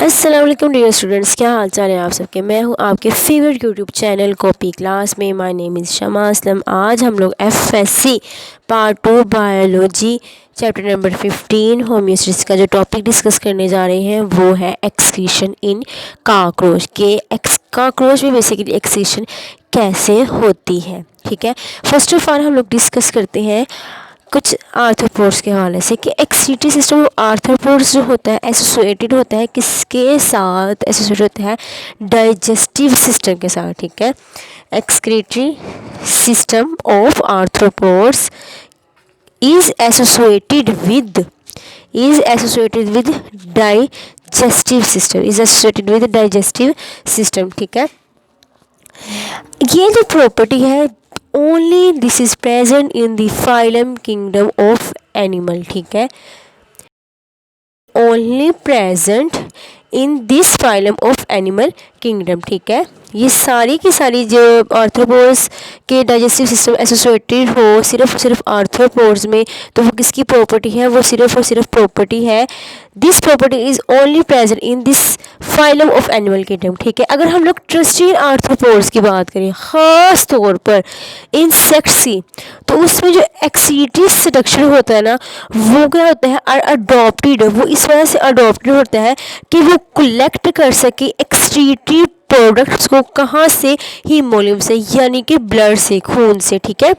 अस्सलाम वालेकुम dear students, क्या हाल चाल है आप सबके। मैं हूं आपके favourite YouTube channel copy class में। माय नेम इज़ शमा असलम। आज हम लोग FSC part 2 biology chapter number 15 homeostasis का जो टॉपिक डिस्कस करने जा रहे हैं वो है एक्सक्रीशन इन काकरोच के। काकरोच में बेसिकली एक्सक्रीशन कैसे होती है, ठीक है। फर्स्ट ऑफ ऑल हम लोग डिस्कस करते हैं कुछ आर्थ्रोपोड्स के हवाले से कि एक्सक्रीटरी सिस्टम आर्थ्रोपोड्स जो होता है एसोसिएटेड होता है किसके साथ, एसोसिएटेड होता है डाइजेस्टिव सिस्टम के साथ, ठीक है। Excretory system of arthropods is associated with digestive system, ठीक है। ये जो प्रॉपर्टी है only this is present in the phylum kingdom of animal, ठीक है। Only present in this phylum of animal kingdom, ठीक है। ये सारी की सारी जो आर्थ्रोपोड्स के डाइजेस्टिव सिस्टम एसोसिएटेड हो सिर्फ आर्थ्रोपोड्स में, तो वो किसकी प्रॉपर्टी है, वो सिर्फ और सिर्फ प्रॉपर्टी है। This property is only present in this phylum of animal kingdom, ठीक है। अगर हम लोग ट्रस्टीन आर्थ्रोपोड्स की बात करें ख़ास तौर पर इंसेक्ट्स की, तो उसमें जो एक्सक्रीटरी स्ट्रक्चर होता है ना, वो क्या होता है अडॉप्टेड। वो इस वजह से अडॉप्टेड होता है कि वो कलेक्ट कर सके एक्सक्रीटरी प्रोडक्ट्स को। कहाँ से? हीमोलियम से, यानी कि ब्लड से, खून से, ठीक है।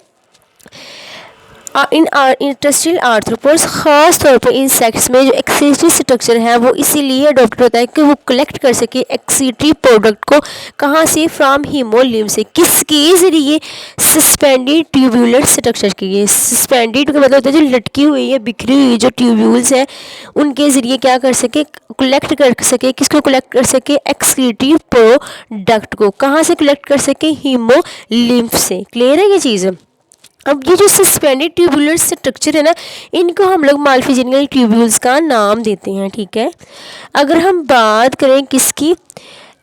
इन इंडस्ट्रियल आर्थ्रोपोड्स खास तौर पर इंसेक्ट्स में जो एक्सक्रीटरी स्ट्रक्चर है वो इसीलिए अडॉप्ट होता है कि वो कलेक्ट कर सके एक्सक्रीटरी प्रोडक्ट को। कहाँ से? फ्रॉम हीमोलियम से। किसके ज़रिए? सस्पेंडेड ट्यूब्यूलर स्ट्रक्चर के। सस्पेंडेड का मतलब होता है जो लटकी हुई है, बिखरी हुई जो ट्यूब्यूल्स हैं, उनके ज़रिए क्या कर सके, कलेक्ट कर सके। किसको कलेक्ट कर सके? एक्सक्रीटरी प्रोडक्ट को। कहाँ से कलेक्ट कर सके? हीमोलिम्फ से। क्लियर है ये चीज़। अब ये जो सस्पेंडेड ट्यूबुलर स्ट्रक्चर है ना, इनको हम लोग माल्फिजिनियल ट्यूब्यूल्स का नाम देते हैं, ठीक है। अगर हम बात करें किसकी,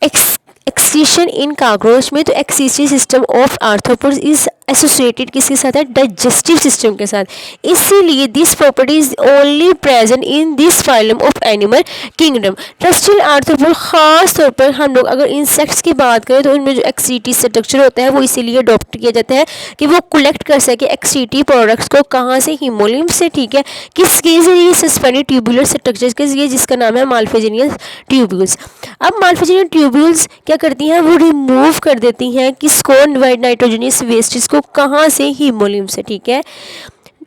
एक्सक्रीशन इन काकरोच में, तो excretory system of arthropods is associated किसके साथ है? डाइजेस्टिव सिस्टम के साथ। इसीलिए this property is only present in this phylum of animal kingdom. Terrestrial arthropod खास तौर पर हम लोग अगर इंसेक्ट्स की बात करें तो उनमें जो एक्सक्रीटरी स्ट्रक्चर होता है वो इसीलिए अडॉप्ट किया जाता है कि वो कलेक्ट कर सके एक्सक्रीटरी प्रोडक्ट्स को। कहाँ से? हीमोलियम से, ठीक है। किसके जरिए? सस्पेंडेड ट्यूबुलर स्ट्रक्चर के जरिए, जिसका नाम है माल्फिजिनियल ट्यूब्यूल्स। अब माल्फिजिनियल ट्यूब्यूल्स क्या करती हैं? वो रिमूव कर देती हैं किसको? नाइट्रोजनियस वेस्टेज को। कहाँ से? हीमोलियम से, ठीक है।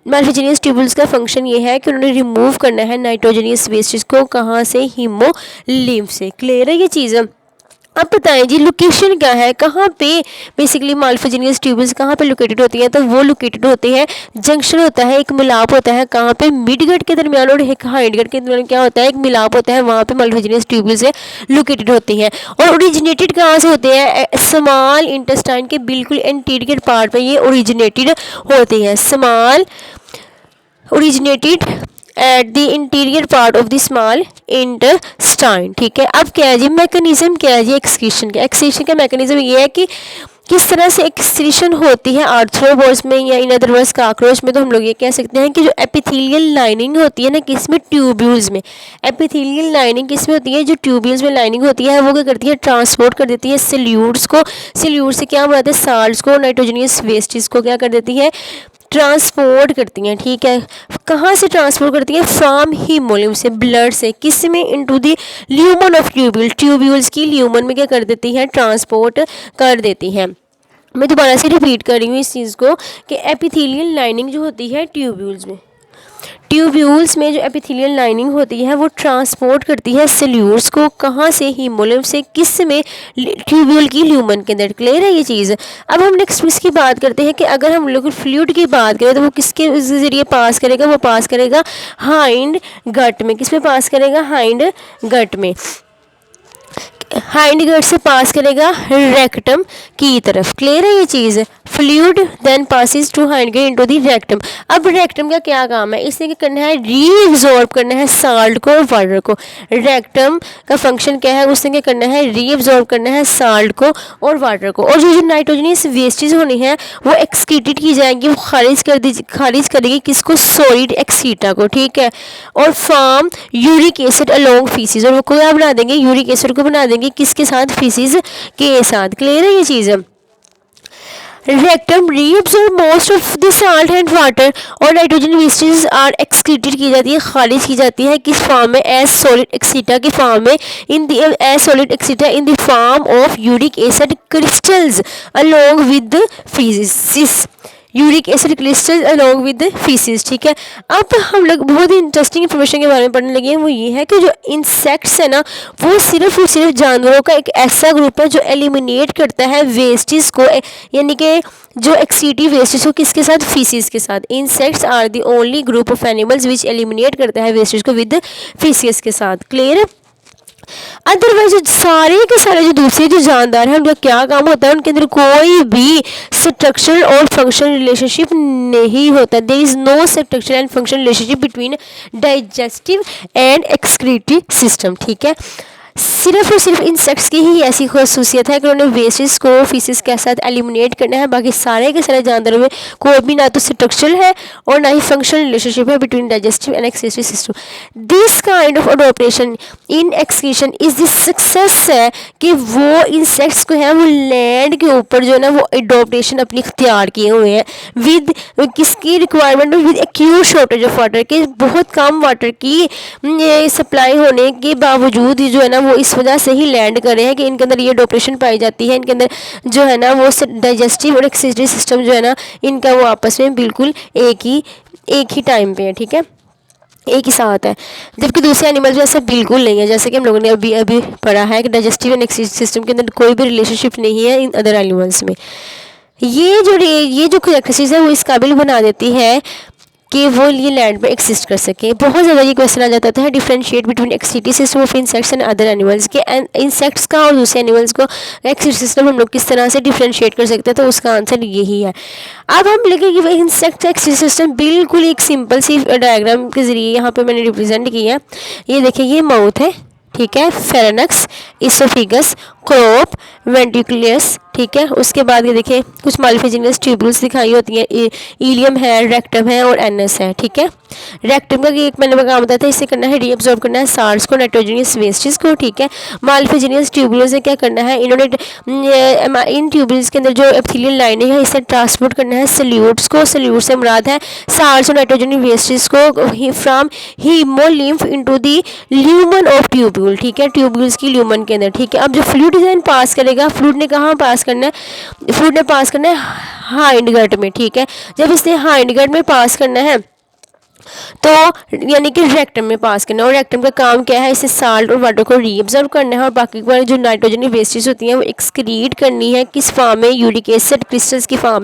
माल्फिजिनियस ट्यूब्यूल्स का फंक्शन ये है कि उन्होंने रिमूव करना है नाइट्रोजनियस वेस्टेज को। कहाँ से? हीमोलिम्फ से। क्लियर है ये चीज़। अब बताएं जी लोकेशन क्या है, कहाँ पे बेसिकली माल्फिजिनियस ट्यूब्यूल्स कहाँ पे लोकेटेड होती हैं? तो वो लोकेटेड होते हैं, जंक्शन होता है, एक मिलाप होता है। कहाँ पे? मिड गट के दरमियान और एक हाइंड गट के दरमियान क्या होता है? एक मिलाप होता है, वहाँ पे माल्फिजिनियस ट्यूब्यूल्स लोकेटेड होती हैं। और ओरिजिनेटेड कहाँ से होते हैं? स्मॉल इंटेस्टाइन के बिल्कुल एंटीरियर पार्ट में ये ओरिजिनेटेड होते हैं। Small originated at the interior part of the small intestine, ठीक है। अब क्या है जी मैकेनिज्म, क्या है जी एक्सक्रीशन का? एक्सक्रीशन का मैकेनिज्म ये है कि किस तरह से एक्सक्रीशन होती है आर्थ्रोपोड्स में या इन अदर वर्ड्स काकरोच में। तो हम लोग ये कह सकते हैं कि जो एपिथेलियल लाइनिंग होती है ना, किसमें? ट्यूब्यूल्स में। एपिथेलियल लाइनिंग किसमें होती है? जो ट्यूब्यूल्स में लाइनिंग होती है वो क्या करती है? ट्रांसपोर्ट कर देती है सल्यूट्स को। सल्यूट से क्या बनाते हैं? साल्ट्स को, नाइट्रोजनियस वेस्टेज को क्या कर देती है? ट्रांसपोर्ट करती हैं, ठीक है। कहाँ से ट्रांसपोर्ट करती है? फ्रॉम हीमोलियम से, ब्लड से। किस में? Into the lumen of tubules की ल्यूमन में क्या कर देती है? ट्रांसपोर्ट कर देती है। मैं दोबारा से रिपीट कर रही हूँ इस चीज़ को कि एपिथेलियल लाइनिंग जो होती है ट्यूब्यूल्स में जो एपिथेलियल लाइनिंग होती है वो ट्रांसपोर्ट करती है सल्यूट्स को। कहाँ से? हीमोलियम से। किस में? ट्यूब्यूल की ल्यूमन के अंदर। क्लियर है ये चीज़। अब हम नेक्स्ट इसकी बात करते हैं कि अगर हम लोग फ्लूइड की बात करें तो वो किसके ज़रिए पास करेगा? वो पास करेगा हाइंड गट में। किस में पास करेगा? हाइंड गट में। हाइंड गट से पास करेगा रेक्टम की तरफ। क्लियर है ये चीज़। Fluid then passes to hindgut into the rectum. अब रेक्टम का क्या काम है, इसने क्या करना है, रीअब्जॉर्ब करना है साल्ट को और वाटर को। रेक्टम का फंक्शन क्या है, उसने क्या करना है, रीअब्जॉर्ब करना है साल्ट को और वाटर को। और जो नाइट्रोजनियस वेस्टेज होनी है वो एक्सक्रीटेड की जाएंगी, वो खारिज करेगी किसको, सॉलिड एक्सीटा को, ठीक है। और form uric acid along faeces, और वो क्या बना देंगे, यूरिक एसिड को बना देंगे किसके साथ, फीसिस के साथ। क्लियर है ये चीज़। Rectum reabsorb most of the salt and water, और नाइट्रोजन वेस्टेज आर एक्सक्रीटेड की जाती है, खारिज की जाती है किस फॉर्म में, एज सॉलिड एक्सीटा के फॉर्म में, in the as solid excreta in the form of uric acid crystals along with the faeces, uric acid crystal along with faeces, ठीक है। अब हम लोग बहुत ही इंटरेस्टिंग इन्फॉर्मेशन के बारे में पढ़ने लगे हैं, वो ये है कि जो इंसेक्ट्स है ना, वो सिर्फ और सिर्फ जानवरों का एक ऐसा ग्रुप है जो एलिमिनेट करता है वेस्टेज को, यानी कि जो एक्सीटिव वेस्टेज को किसके साथ, फीसिस के साथ। Insects are the only group of animals which eliminate करता है वेस्टेज को विद फीसिस के साथ। क्लियर है। अदरवाइज सारे के सारे जो दूसरे जो जानदार हैं उनका क्या काम होता है, उनके अंदर कोई भी स्ट्रक्चर और फंक्शन रिलेशनशिप नहीं होता। There is no structure and function relationship between digestive and excretive system, ठीक है। सिर्फ और सिर्फ इंसेक्ट्स की ही ऐसी खसूसियत है कि उन्होंने वेस्टेज को फीसिस के साथ एलिमिनेट करना है, बाकी सारे के सारे जानदारों में कोई भी ना तो स्ट्रक्चर है और ना ही फंक्शनल रिलेशनशिप है between digestive and excretive system. This kind of adoption in excretion is this success है कि वो इंसेक्ट्स को है वो लैंड के ऊपर जो है ना वो अडोप्टेशन अपनी इख्तियार किए हुए हैं विद किसकी requirement, with acute shortage of water के, बहुत कम वाटर की सप्लाई होने के बावजूद जो है ना वो इस वजह से ही लैंड कर रहे हैं कि इनके अंदर ये अडोप्टेशन पाई जाती है, इनके अंदर जो है ना वो डाइजेस्टिव और एक्सक्रीटिव सिस्टम जो है ना इनका वो आपस में बिल्कुल एक ही टाइम पे है, ठीक है, एक ही साथ है। जबकि दूसरे एनिमल्स में ऐसा बिल्कुल नहीं है, जैसे कि हम लोगों ने अभी पढ़ा है कि डाइजेस्टिव एंड एक्सक्रीटिव सिस्टम के अंदर कोई भी रिलेशनशिप नहीं है इन अदर एनिमल्स में। ये जो करेक्टरिस्टिक्स है वो इस काबिल बना देती है कि वो ये लैंड पे एक्सिस्ट कर सके। बहुत ज़्यादा ये क्वेश्चन आ जाता था, differentiate between excretive system of insects and other animals के, इंसेक्ट्स का और दूसरे एनिमल्स को एक्सक्रीटिव सिस्टम हम लोग किस तरह से डिफरेंशिएट कर सकते हैं, तो उसका आंसर यही है। अब हम लेंगे कि इंसेक्ट एक्सक्रीटिव सिस्टम बिल्कुल एक सिंपल सी डायग्राम के ज़रिए यहाँ पे मैंने रिप्रेजेंट किया है। ये देखिए, ये माउथ है, ठीक है, फेरेनक्स, इसोफिगस, क्रोप, वेंट्रिकुलस, ठीक है। उसके बाद ये देखिए कुछ मालिफिजिनस ट्यूबुल्स दिखाई होती हैं, इलियम है, रेक्टम है और एनस है, ठीक है। रेक्टम का एक मैंने काम बताया था, इसे करना है रीअब्जॉर्ब करना है साल्ट्स को, नाइट्रोजनियस वेस्टेज को, ठीक है। मालिफिजिनस ट्यूबुल्स से क्या करना है, इन्होंने इन ट्यूबुल्स के अंदर जो एपिथेलियल लाइनिंग है इसे ट्रांसपोर्ट करना है सल्यूट्स को, सल्यूट से मुराद है साल्ट्स और नाइट्रोजनियस वेस्टेज को from haemolymph into the lumen of tubule, ठीक है, ट्यूब्यूल्स की ल्यूमन के अंदर, ठीक है। अब जो फ्लूइड डिजाइन पास करेगा, फ्लूइड ने कहाँ पास करना है, फ्लूइड ने पास करना है हाइंड गट में, ठीक है। जब इसने हाइंड गट में पास करना है तो यानी कि रेक्टम में पास करना है, और रेक्टम का काम क्या है, इसे साल्ट और वाटर को रीअब्जॉर्ब करना है और बाकी जो नाइट्रोजन वेस्टेज होती हैं वो एक्सक्रीट करनी है किस फॉर्म में, यूरिक एसिड क्रिस्टल्स की फॉर्म